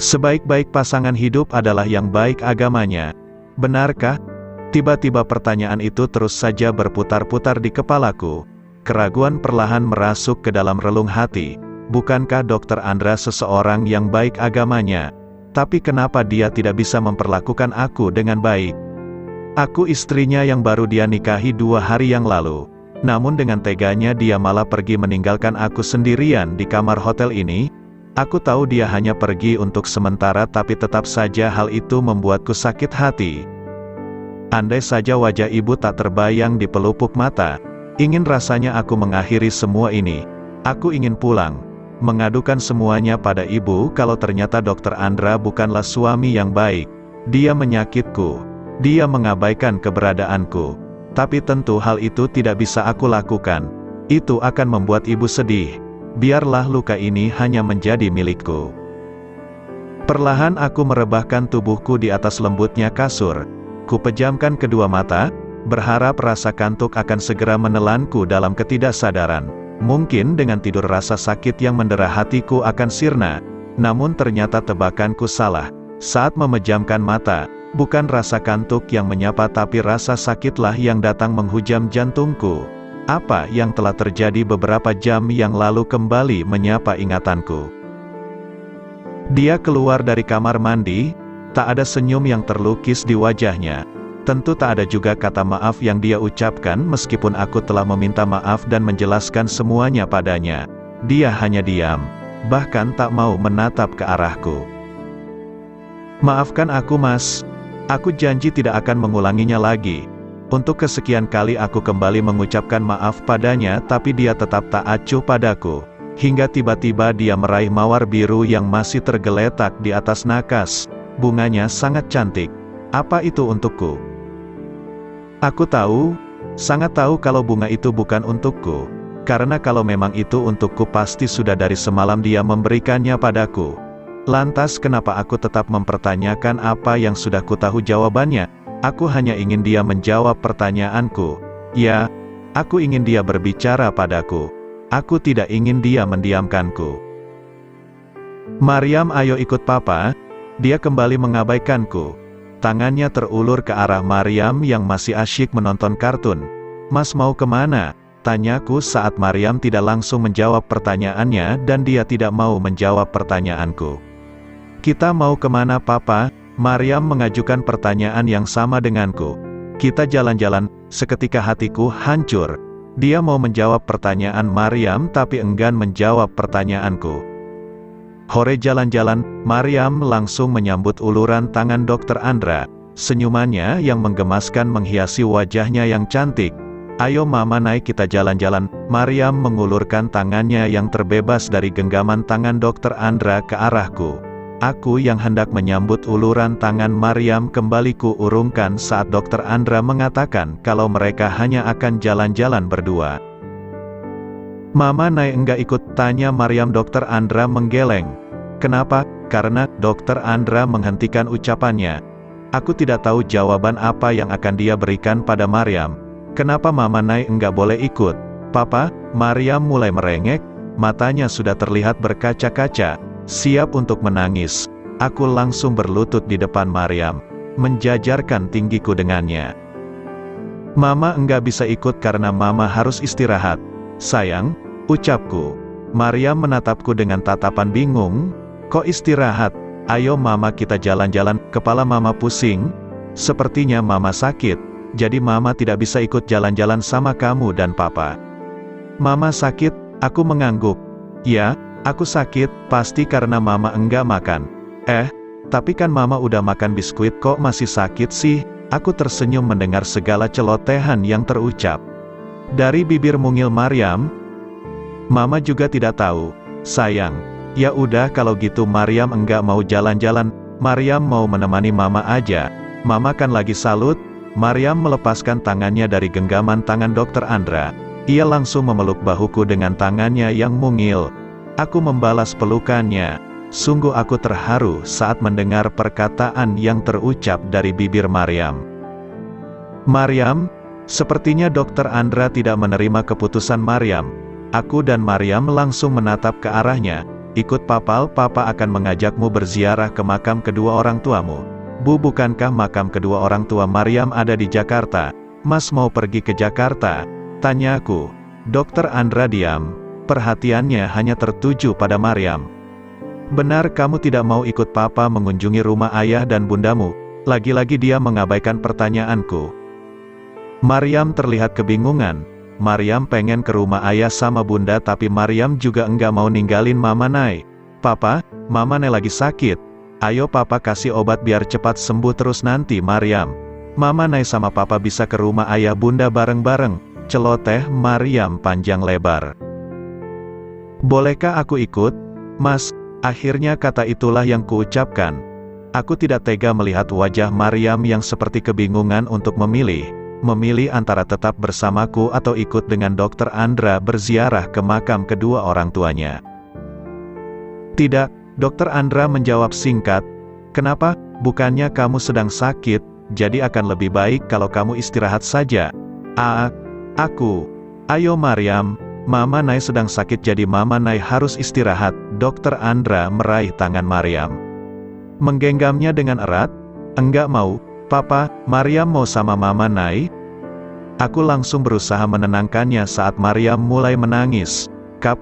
Sebaik-baik pasangan hidup adalah yang baik agamanya. Benarkah? Tiba-tiba pertanyaan itu terus saja berputar-putar di kepalaku. Keraguan perlahan merasuk ke dalam relung hati. Bukankah Dr. Andra seseorang yang baik agamanya? Tapi kenapa dia tidak bisa memperlakukan aku dengan baik? Aku istrinya yang baru dia nikahi 2 hari yang lalu. Namun dengan teganya dia malah pergi meninggalkan aku sendirian di kamar hotel ini. Aku tahu dia hanya pergi untuk sementara, tapi tetap saja hal itu membuatku sakit hati. Andai saja wajah ibu tak terbayang di pelupuk mata. Ingin rasanya aku mengakhiri semua ini. Aku ingin pulang, mengadukan semuanya pada ibu kalau ternyata Dr. Andra bukanlah suami yang baik. Dia menyakitku. Dia mengabaikan keberadaanku. Tapi tentu hal itu tidak bisa aku lakukan. Itu akan membuat ibu sedih. Biarlah luka ini hanya menjadi milikku. Perlahan aku merebahkan tubuhku di atas lembutnya kasur. Kupejamkan kedua mata, berharap rasa kantuk akan segera menelanku dalam ketidaksadaran. Mungkin dengan tidur rasa sakit yang mendera hatiku akan sirna. Namun ternyata tebakanku salah. Saat memejamkan mata, bukan rasa kantuk yang menyapa, tapi rasa sakitlah yang datang menghujam jantungku. Apa yang telah terjadi beberapa jam yang lalu kembali menyapa ingatanku. Dia keluar dari kamar mandi. Tak ada senyum yang terlukis di wajahnya. Tentu tak ada juga kata maaf yang dia ucapkan meskipun aku telah meminta maaf dan menjelaskan semuanya padanya. Dia hanya diam, bahkan tak mau menatap ke arahku. Maafkan aku, Mas. Aku janji tidak akan mengulanginya lagi. Untuk kesekian kali aku kembali mengucapkan maaf padanya, tapi dia tetap tak acuh padaku. Hingga tiba-tiba dia meraih mawar biru yang masih tergeletak di atas nakas. Bunganya sangat cantik. Apa itu untukku? Aku tahu, sangat tahu kalau bunga itu bukan untukku. Karena kalau memang itu untukku pasti sudah dari semalam dia memberikannya padaku. Lantas kenapa aku tetap mempertanyakan apa yang sudah kutahu jawabannya? Aku hanya ingin dia menjawab pertanyaanku. Ya, aku ingin dia berbicara padaku. Aku tidak ingin dia mendiamkanku. Maryam, ayo ikut papa. Dia kembali mengabaikanku. Tangannya terulur ke arah Maryam yang masih asyik menonton kartun. Mas mau kemana? Tanyaku saat Maryam tidak langsung menjawab pertanyaannya dan dia tidak mau menjawab pertanyaanku. Kita mau kemana papa? Maryam mengajukan pertanyaan yang sama denganku. Kita jalan-jalan. Seketika hatiku hancur. Dia mau menjawab pertanyaan Maryam tapi enggan menjawab pertanyaanku. Hore jalan-jalan, Maryam langsung menyambut uluran tangan Dr. Andra. Senyumannya yang menggemaskan menghiasi wajahnya yang cantik. Ayo mama naik kita jalan-jalan. Maryam mengulurkan tangannya yang terbebas dari genggaman tangan Dr. Andra ke arahku. Aku yang hendak menyambut uluran tangan Maryam kembali ku urungkan saat Dr. Andra mengatakan kalau mereka hanya akan jalan-jalan berdua. Mama naik enggak ikut? Tanya Maryam. Dr. Andra menggeleng. Kenapa? Karena Dr. Andra menghentikan ucapannya. Aku tidak tahu jawaban apa yang akan dia berikan pada Maryam. Kenapa mama naik enggak boleh ikut? Papa? Maryam mulai merengek, matanya sudah terlihat berkaca-kaca, siap untuk menangis. Aku langsung berlutut di depan Maryam, menjajarkan tinggiku dengannya. Mama enggak bisa ikut karena mama harus istirahat. Sayang, ucapku. Maryam menatapku dengan tatapan bingung. Kok istirahat? Ayo mama kita jalan-jalan. Kepala mama pusing. Sepertinya mama sakit. Jadi mama tidak bisa ikut jalan-jalan sama kamu dan papa. Mama sakit? Aku mengangguk. Ya, aku sakit. Pasti karena mama enggak makan. Tapi kan mama udah makan biskuit kok masih sakit sih? Aku tersenyum mendengar segala celotehan yang terucap dari bibir mungil Maryam. Mama juga tidak tahu. Sayang. Ya udah kalau gitu Maryam enggak mau jalan-jalan. Maryam mau menemani mama aja. Mama kan lagi salut. Maryam melepaskan tangannya dari genggaman tangan Dr. Andra. Ia langsung memeluk bahuku dengan tangannya yang mungil. Aku membalas pelukannya. Sungguh aku terharu saat mendengar perkataan yang terucap dari bibir Maryam. Maryam, sepertinya Dr. Andra tidak menerima keputusan Maryam. Aku dan Maryam langsung menatap ke arahnya. ikut papa akan mengajakmu berziarah ke makam kedua orang tuamu. Bu, bukankah makam kedua orang tua Maryam ada di Jakarta? Mas mau pergi ke Jakarta? Tanyaku. Dokter Andra diam, perhatiannya hanya tertuju pada Maryam. Benar kamu tidak mau ikut papa mengunjungi rumah ayah dan bundamu? Lagi-lagi dia mengabaikan pertanyaanku. Maryam terlihat kebingungan. Maryam pengen ke rumah ayah sama bunda tapi Maryam juga enggak mau ninggalin Mama Nay. Papa, Mama Nay lagi sakit. Ayo papa kasih obat biar cepat sembuh terus nanti Maryam. Mama Nay sama papa bisa ke rumah ayah bunda bareng-bareng. Celoteh Maryam panjang lebar. Bolehkah aku ikut? Mas, akhirnya kata itulah yang kuucapkan. Aku tidak tega melihat wajah Maryam yang seperti kebingungan untuk memilih antara tetap bersamaku atau ikut dengan Dokter Andra berziarah ke makam kedua orang tuanya. Tidak, Dokter Andra menjawab singkat. Kenapa? Bukannya kamu sedang sakit, jadi akan lebih baik kalau kamu istirahat saja. Aku. Ayo Maryam, Mama Nay sedang sakit jadi Mama Nay harus istirahat. Dokter Andra meraih tangan Maryam. Menggenggamnya dengan erat. Enggak mau, Papa, Maryam mau sama Mama Nay. Aku langsung berusaha menenangkannya saat Maryam mulai menangis. Kap,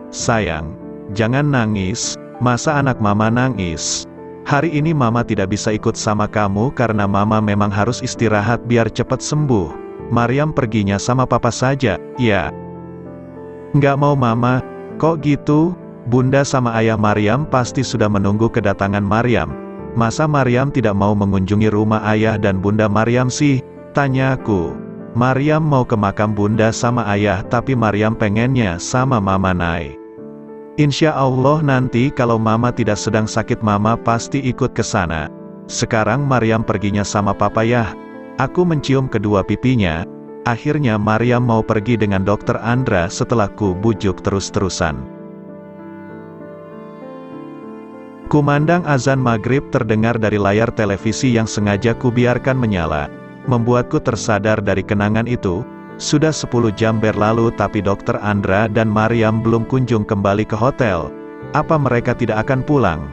sayang, jangan nangis, masa anak Mama nangis? Hari ini Mama tidak bisa ikut sama kamu karena Mama memang harus istirahat biar cepat sembuh. Maryam perginya sama Papa saja, ya. Enggak mau Mama, kok gitu? Bunda sama ayah Maryam pasti sudah menunggu kedatangan Maryam. Masa Maryam tidak mau mengunjungi rumah ayah dan bunda Maryam sih? Tanyaku. Maryam mau ke makam bunda sama ayah tapi Maryam pengennya sama Mama Nay. Insya Allah nanti kalau Mama tidak sedang sakit Mama pasti ikut ke sana. Sekarang Maryam perginya sama Papa ya. Aku mencium kedua pipinya. Akhirnya Maryam mau pergi dengan Dokter Andra setelah ku bujuk terus-terusan. Kumandang azan maghrib terdengar dari layar televisi yang sengaja kubiarkan menyala. Membuatku tersadar dari kenangan itu. Sudah 10 jam berlalu tapi Dokter Andra dan Maryam belum kunjung kembali ke hotel. Apa mereka tidak akan pulang?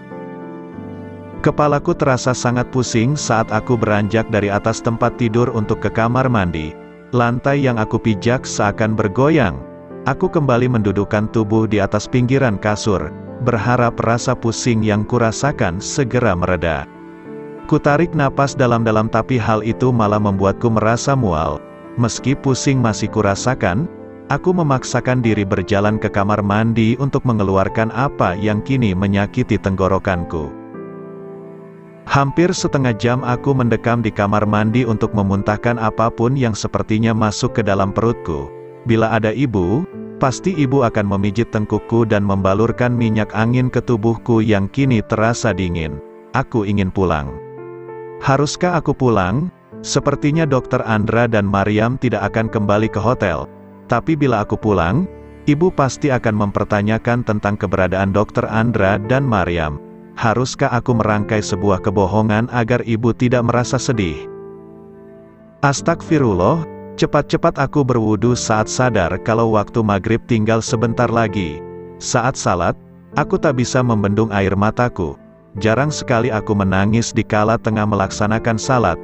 Kepalaku terasa sangat pusing saat aku beranjak dari atas tempat tidur untuk ke kamar mandi. Lantai yang aku pijak seakan bergoyang. Aku kembali mendudukkan tubuh di atas pinggiran kasur, berharap rasa pusing yang kurasakan segera mereda. Kutarik napas dalam-dalam tapi hal itu malah membuatku merasa mual. Meski pusing masih kurasakan, aku memaksakan diri berjalan ke kamar mandi untuk mengeluarkan apa yang kini menyakiti tenggorokanku. Hampir setengah jam aku mendekam di kamar mandi untuk memuntahkan apapun yang sepertinya masuk ke dalam perutku. Bila ada ibu, pasti ibu akan memijit tengkukku dan membalurkan minyak angin ke tubuhku yang kini terasa dingin. Aku ingin pulang. Haruskah aku pulang? Sepertinya Dokter Andra dan Maryam tidak akan kembali ke hotel. Tapi bila aku pulang, ibu pasti akan mempertanyakan tentang keberadaan Dokter Andra dan Maryam. Haruskah aku merangkai sebuah kebohongan agar ibu tidak merasa sedih? Astagfirullah, cepat-cepat aku berwudu saat sadar kalau waktu maghrib tinggal sebentar lagi. Saat salat, aku tak bisa membendung air mataku. Jarang sekali aku menangis dikala tengah melaksanakan salat.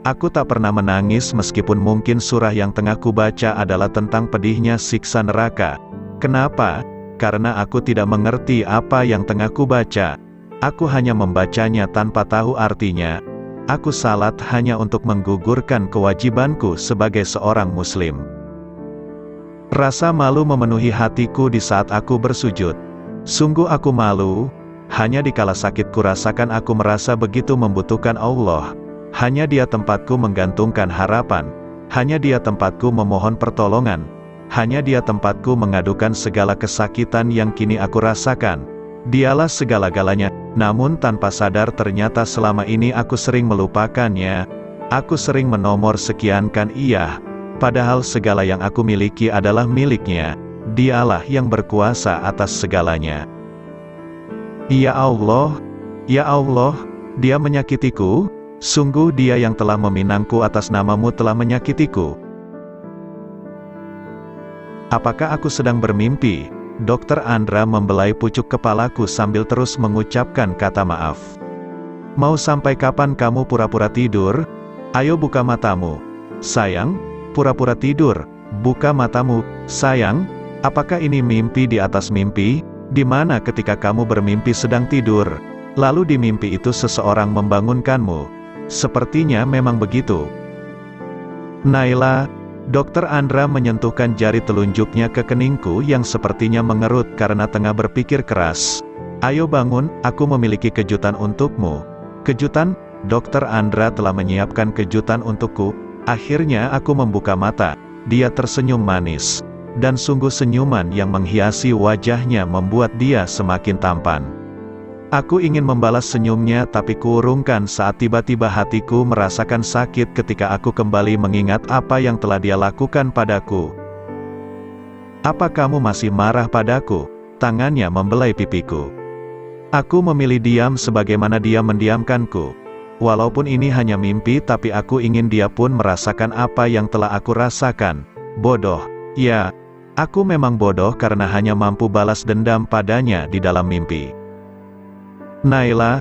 Aku tak pernah menangis meskipun mungkin surah yang tengah kubaca adalah tentang pedihnya siksa neraka. Kenapa? Karena aku tidak mengerti apa yang tengah kubaca. Aku hanya membacanya tanpa tahu artinya. Aku salat hanya untuk menggugurkan kewajibanku sebagai seorang muslim. Rasa malu memenuhi hatiku di saat aku bersujud. Sungguh aku malu. Hanya dikala sakit kurasakan aku merasa begitu membutuhkan Allah. Hanya Dia tempatku menggantungkan harapan. Hanya Dia tempatku memohon pertolongan. Hanya Dia tempatku mengadukan segala kesakitan yang kini aku rasakan. Dialah segala-galanya, namun tanpa sadar ternyata selama ini aku sering melupakannya. Aku sering menomor sekiankan Ia, padahal segala yang aku miliki adalah miliknya. Dialah yang berkuasa atas segalanya. Ya Allah, Dia menyakitiku. Sungguh Dia yang telah meminangku atas nama-Mu telah menyakitiku. Apakah aku sedang bermimpi? Dokter Andra membelai pucuk kepalaku sambil terus mengucapkan kata maaf. Mau sampai kapan kamu pura-pura tidur? Ayo buka matamu. Sayang, pura-pura tidur. Buka matamu, sayang. Apakah ini mimpi di atas mimpi? Di mana ketika kamu bermimpi sedang tidur? Lalu di mimpi itu seseorang membangunkanmu. Sepertinya memang begitu. Naila, Dokter Andra menyentuhkan jari telunjuknya ke keningku yang sepertinya mengerut karena tengah berpikir keras. Ayo bangun, aku memiliki kejutan untukmu. Kejutan? Dokter Andra telah menyiapkan kejutan untukku. Akhirnya aku membuka mata. Dia tersenyum manis. Dan sungguh senyuman yang menghiasi wajahnya membuat dia semakin tampan. Aku ingin membalas senyumnya tapi kuurungkan saat tiba-tiba hatiku merasakan sakit ketika aku kembali mengingat apa yang telah dia lakukan padaku. Apa kamu masih marah padaku? Tangannya membelai pipiku. Aku memilih diam sebagaimana dia mendiamkanku. Walaupun ini hanya mimpi tapi aku ingin dia pun merasakan apa yang telah aku rasakan. Bodoh. Ya, aku memang bodoh karena hanya mampu balas dendam padanya di dalam mimpi. Naila,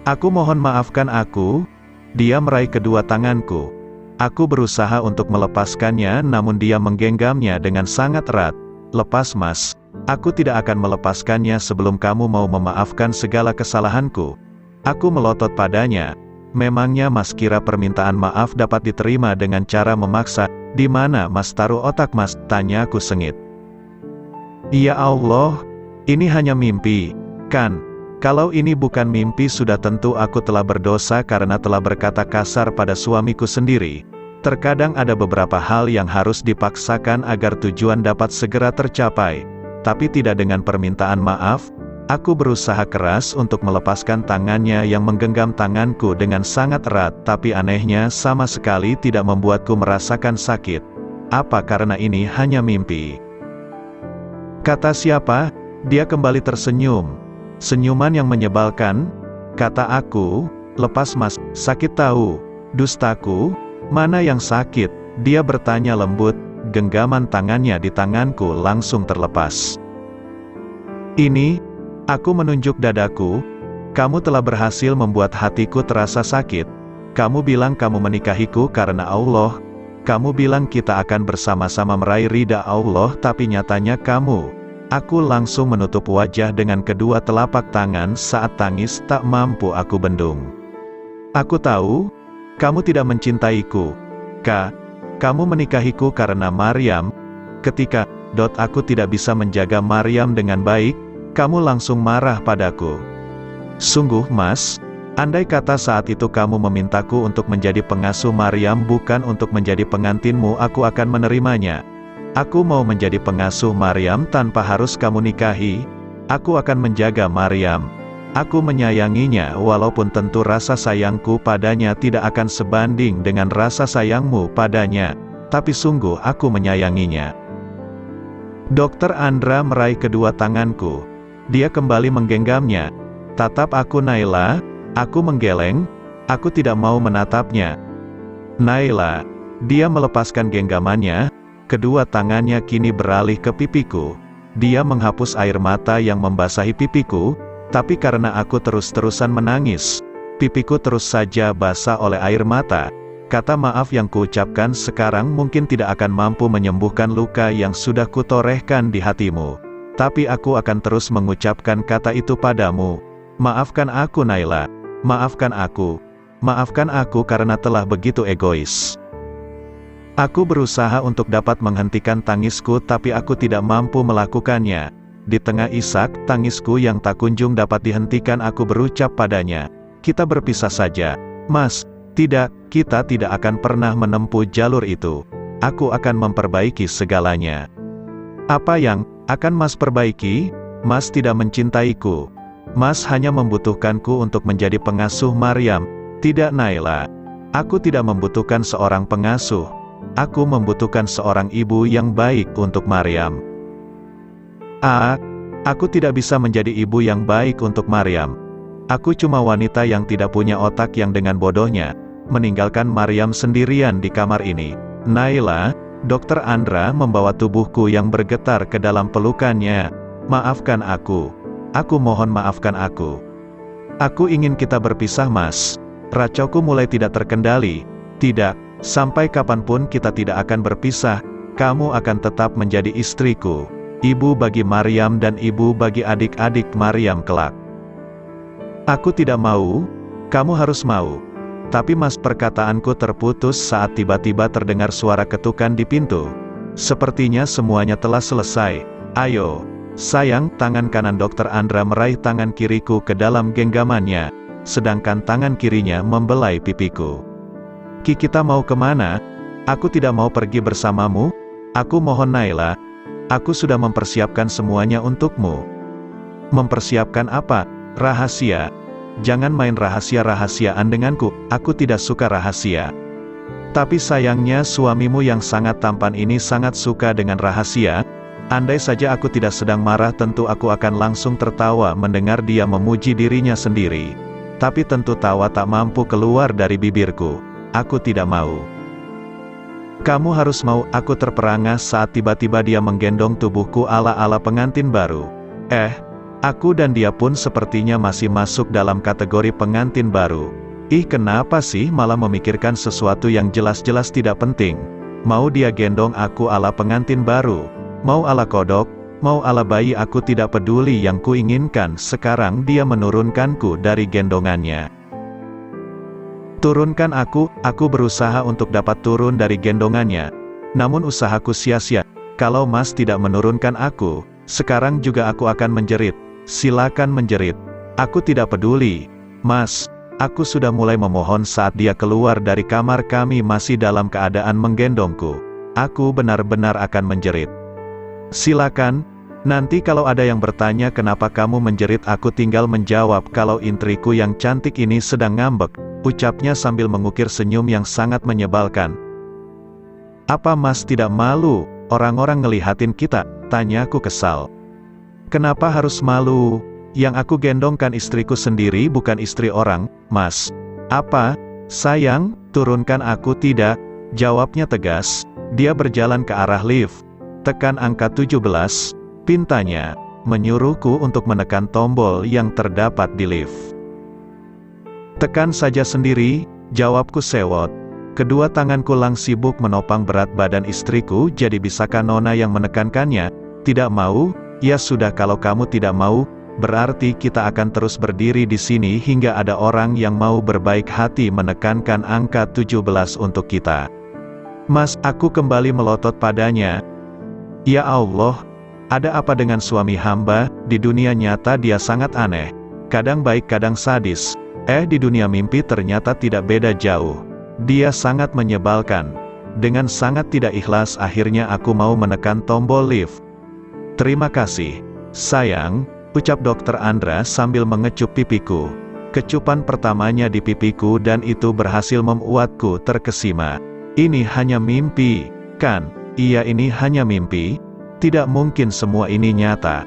aku mohon maafkan aku. Dia meraih kedua tanganku. Aku berusaha untuk melepaskannya namun dia menggenggamnya dengan sangat erat. Lepas mas, aku tidak akan melepaskannya sebelum kamu mau memaafkan segala kesalahanku. Aku melotot padanya. Memangnya mas kira permintaan maaf dapat diterima dengan cara memaksa? Di mana mas taruh otak mas? Tanyaku sengit. Ya Allah, ini hanya mimpi, kan? Kalau ini bukan mimpi sudah tentu aku telah berdosa karena telah berkata kasar pada suamiku sendiri. Terkadang ada beberapa hal yang harus dipaksakan agar tujuan dapat segera tercapai. Tapi tidak dengan permintaan maaf. Aku berusaha keras untuk melepaskan tangannya yang menggenggam tanganku dengan sangat erat, tapi anehnya sama sekali tidak membuatku merasakan sakit. Apa karena ini hanya mimpi? Kata siapa? Dia kembali tersenyum. Senyuman yang menyebalkan. Kata aku, lepas mas, sakit tahu. Dustaku, mana yang sakit? Dia bertanya lembut, genggaman tangannya di tanganku langsung terlepas. Ini, aku menunjuk dadaku. Kamu telah berhasil membuat hatiku terasa sakit. Kamu bilang kamu menikahiku karena Allah. Kamu bilang kita akan bersama-sama meraih ridha Allah tapi nyatanya kamu. Aku langsung menutup wajah dengan kedua telapak tangan saat tangis tak mampu aku bendung. Aku tahu, kamu tidak mencintaiku. Kamu menikahiku karena Maryam. Ketika, aku tidak bisa menjaga Maryam dengan baik, kamu langsung marah padaku. Sungguh mas, andai kata saat itu kamu memintaku untuk menjadi pengasuh Maryam bukan untuk menjadi pengantinmu, aku akan menerimanya. Aku mau menjadi pengasuh Maryam tanpa harus kamu nikahi. Aku akan menjaga Maryam. Aku menyayanginya walaupun tentu rasa sayangku padanya tidak akan sebanding dengan rasa sayangmu padanya. Tapi sungguh aku menyayanginya. Dokter Andra meraih kedua tanganku. Dia kembali menggenggamnya. Tatap aku Naila. Aku menggeleng. Aku tidak mau menatapnya. Naila. Dia melepaskan genggamannya. Kedua tangannya kini beralih ke pipiku. Dia menghapus air mata yang membasahi pipiku, tapi karena aku terus-terusan menangis, pipiku terus saja basah oleh air mata. Kata maaf yang kuucapkan sekarang mungkin tidak akan mampu menyembuhkan luka yang sudah kutorehkan di hatimu. Tapi aku akan terus mengucapkan kata itu padamu. Maafkan aku Naila. Maafkan aku. Maafkan aku karena telah begitu egois. Aku berusaha untuk dapat menghentikan tangisku tapi aku tidak mampu melakukannya. Di tengah isak tangisku yang tak kunjung dapat dihentikan aku berucap padanya. Kita berpisah saja. Mas, tidak, kita tidak akan pernah menempuh jalur itu. Aku akan memperbaiki segalanya. Apa yang akan Mas perbaiki? Mas tidak mencintaiku. Mas hanya membutuhkanku untuk menjadi pengasuh Maryam. Tidak Naila. Aku tidak membutuhkan seorang pengasuh. Aku membutuhkan seorang ibu yang baik untuk Maryam. Aku tidak bisa menjadi ibu yang baik untuk Maryam. Aku cuma wanita yang tidak punya otak yang dengan bodohnya meninggalkan Maryam sendirian di kamar ini. Naila, Dokter Andra membawa tubuhku yang bergetar ke dalam pelukannya. Maafkan aku. Aku mohon maafkan aku. Aku ingin kita berpisah, Mas. Racauku mulai tidak terkendali. Tidak, sampai kapanpun kita tidak akan berpisah. Kamu akan tetap menjadi istriku. Ibu bagi Maryam dan ibu bagi adik-adik Maryam kelak. Aku tidak mau. Kamu harus mau. Tapi Mas, perkataanku terputus saat tiba-tiba terdengar suara ketukan di pintu. Sepertinya semuanya telah selesai. Ayo. Sayang, tangan kanan Dr. Andra meraih tangan kiriku ke dalam genggamannya, sedangkan tangan kirinya membelai pipiku. Ki, kita mau kemana? Aku tidak mau pergi bersamamu. Aku mohon Naila. Aku sudah mempersiapkan semuanya untukmu. Mempersiapkan apa? Rahasia. Jangan main rahasia-rahasiaan denganku, aku tidak suka rahasia. Tapi sayangnya suamimu yang sangat tampan ini sangat suka dengan rahasia. Andai saja aku tidak sedang marah, tentu aku akan langsung tertawa mendengar dia memuji dirinya sendiri. Tapi tentu tawa tak mampu keluar dari bibirku. Aku tidak mau. Kamu harus mau. Aku terperangah saat tiba-tiba dia menggendong tubuhku ala-ala pengantin baru. Aku dan dia pun sepertinya masih masuk dalam kategori pengantin baru. Ih, kenapa sih malah memikirkan sesuatu yang jelas-jelas tidak penting? Mau dia gendong aku ala pengantin baru, mau ala kodok, mau ala bayi, aku tidak peduli. Yang kuinginkan sekarang dia menurunkanku dari gendongannya. Turunkan aku berusaha untuk dapat turun dari gendongannya. Namun usahaku sia-sia. Kalau Mas tidak menurunkan aku, sekarang juga aku akan menjerit. Silakan menjerit. Aku tidak peduli. Mas, aku sudah mulai memohon saat dia keluar dari kamar kami masih dalam keadaan menggendongku. Aku benar-benar akan menjerit. Silakan. Nanti kalau ada yang bertanya kenapa kamu menjerit, aku tinggal menjawab kalau istriku yang cantik ini sedang ngambek, ucapnya sambil mengukir senyum yang sangat menyebalkan. Apa Mas tidak malu? Orang-orang ngelihatin kita, tanyaku kesal. Kenapa harus malu? Yang aku gendongkan istriku sendiri, bukan istri orang, Mas. Apa? Sayang, turunkan aku. Tidak, jawabnya tegas. Dia berjalan ke arah lift. Tekan angka 17, pintanya, menyuruhku untuk menekan tombol yang terdapat di lift. Tekan saja sendiri, jawabku sewot. Kedua tanganku sibuk menopang berat badan istriku, jadi bisakah Nona yang menekankannya? Tidak mau? Ya sudah, kalau kamu tidak mau, berarti kita akan terus berdiri di sini hingga ada orang yang mau berbaik hati menekankan angka 17 untuk kita. Mas, aku kembali melotot padanya. Ya Allah, ada apa dengan suami hamba? Di dunia nyata dia sangat aneh. Kadang baik, kadang sadis. Di dunia mimpi ternyata tidak beda jauh. Dia sangat menyebalkan. Dengan sangat tidak ikhlas akhirnya aku mau menekan tombol lift. Terima kasih, sayang, ucap Dr. Andra sambil mengecup pipiku. Kecupan pertamanya di pipiku dan itu berhasil membuatku terkesima. Ini hanya mimpi, kan? Iya, ini hanya mimpi. Tidak mungkin semua ini nyata.